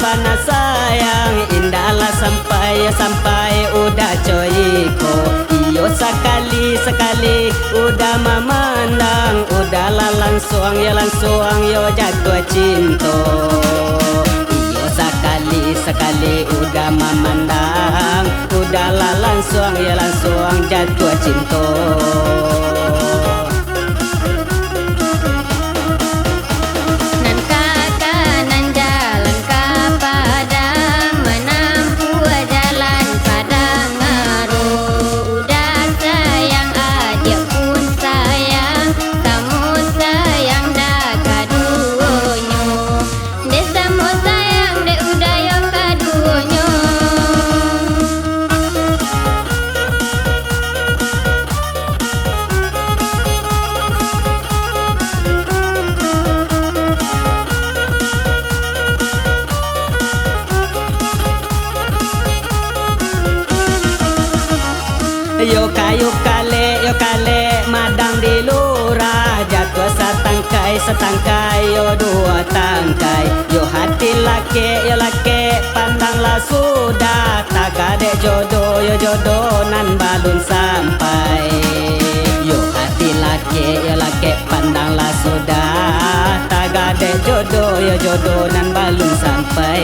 sabana sayang, indahlah sampai udah coyiko. Iyo sekali udah memandang, udahlah langsung yo jatuh cinta. Iyo sekali udah memandang, udahlah langsung jatuh cinta. Yo kale madang di lurah, jatuh setangkai yo dua tangkai. Yo hati laki pandanglah sudah, tak ada jodoh yo jodoh nan balun sampai. Yo hati laki pandanglah sudah, tak ada jodoh yo jodoh nan balun sampai.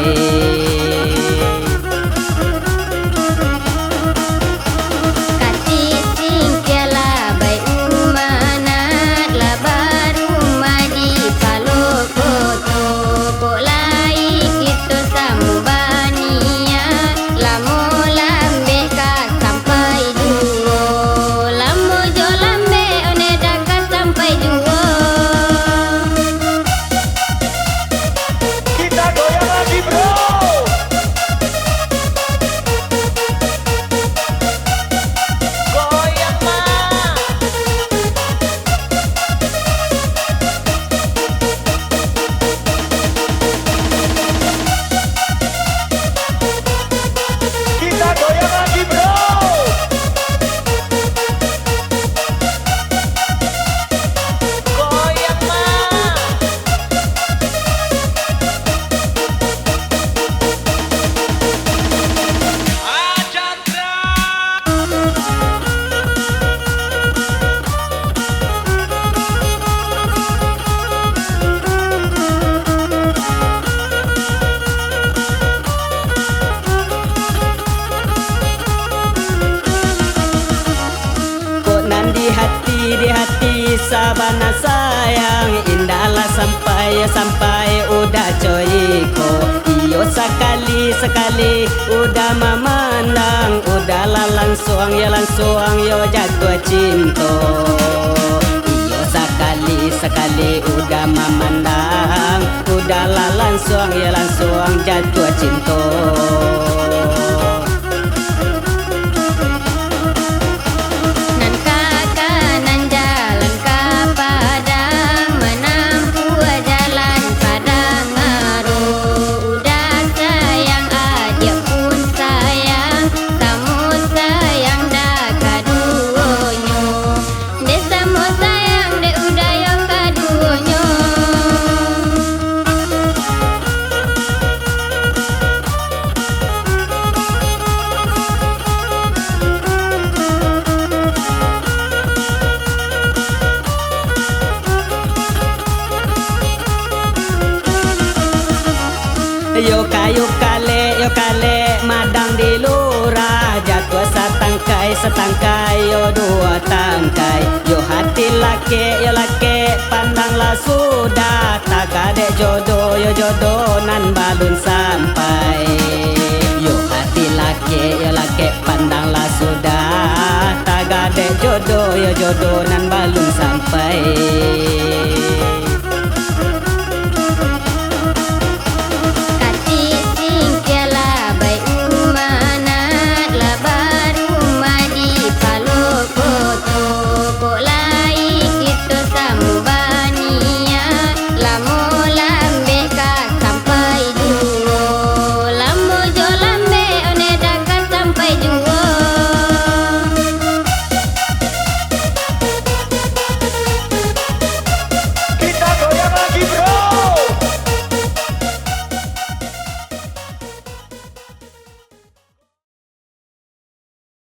Di hati sabana sayang, indahlah sampai udah coyiko. Iyo sekali udah memandang, udahlah langsung yo jatuh cinta. Iyo sekali udah memandang, udahlah langsung jatuh cinta. Yo kale madang di lurah, jatuh setangkai yo dua tangkai. Yo hati laki pandanglah sudah, tak ada jodoh yo jodoh nan balun sampai. Yo hati laki pandanglah sudah, tak ada jodoh yo jodoh nan balun sampai.